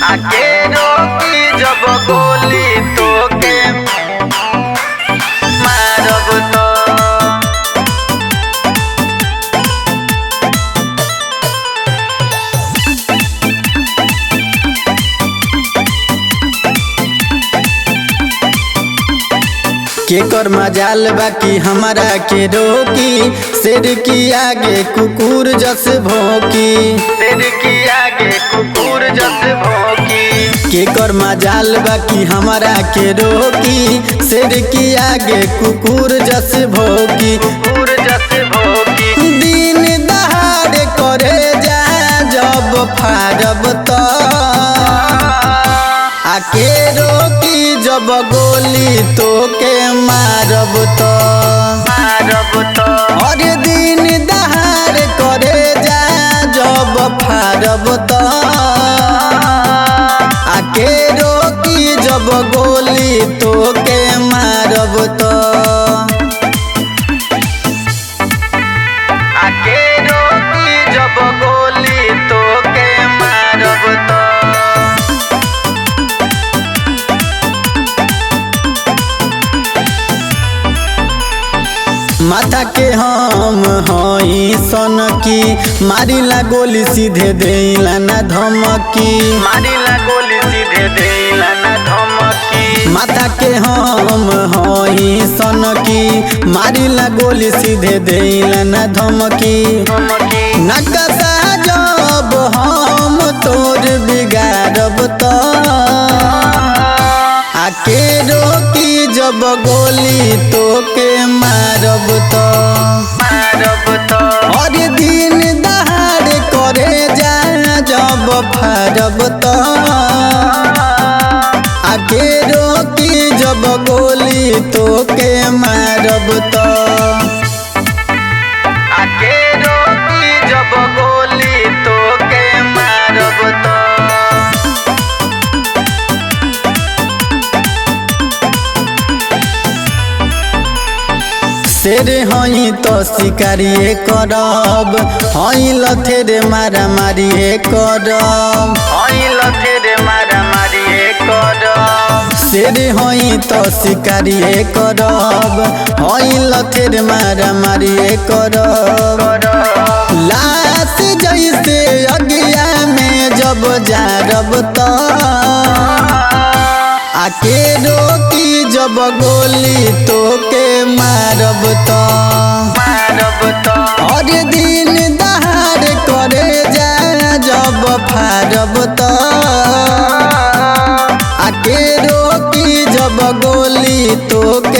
आके रोकी जब गोली तोके मारब तो केकर मजाल बाकी हमारा के रोकी। शेर की आगे कुकुर जस भौंकी। शेर की आगे कुकुर जस भौंकी। केकर मजाल बाकी हमारा के रोकी। शेर की आगे कुकुर जस भौंकी। कुकुर जस भौंकी। दिन दहाड़े करे जा जब फाड़ब तो आके रोकी जब गोली तोके मारब तो और दिन दहाड़ करे जा जब फाड़ब तो आके रोकी जब गोली तोके मारब तो आके रोकी जब गोली तोके मारब तो माथा के हम हई सन की मारिला गोली सीधे देला ना धमकी। मारिला गोली सीधे देला ना धमकी। माथा के हम हई सन की मारिला गोली सीधे देला ना धमकी। नकसा जब हम तोर बिगाड़ब तो आके रोकी जब गोली तोके मारब तो और दिन दहाड़ करे जा जब फाड़ब तो आके रोकी जब गोली तोके मारब तो आके रोकी जब गोली तोके मारब तो शेर हई तो शिकारिए करब। हई लथेरे मारा मारिए करब। लथेरे मारा मारिए करब। शेर हई तो शिकारिए करब। हई लथेरे मारा मारिए करब। लाश जैसे अगिया में जब जारब तो आके रोकी जब गोली तोके मारब तो और दिन दहाड़ करे जा जब फाड़ब तो आके रोकी जब गोली तोके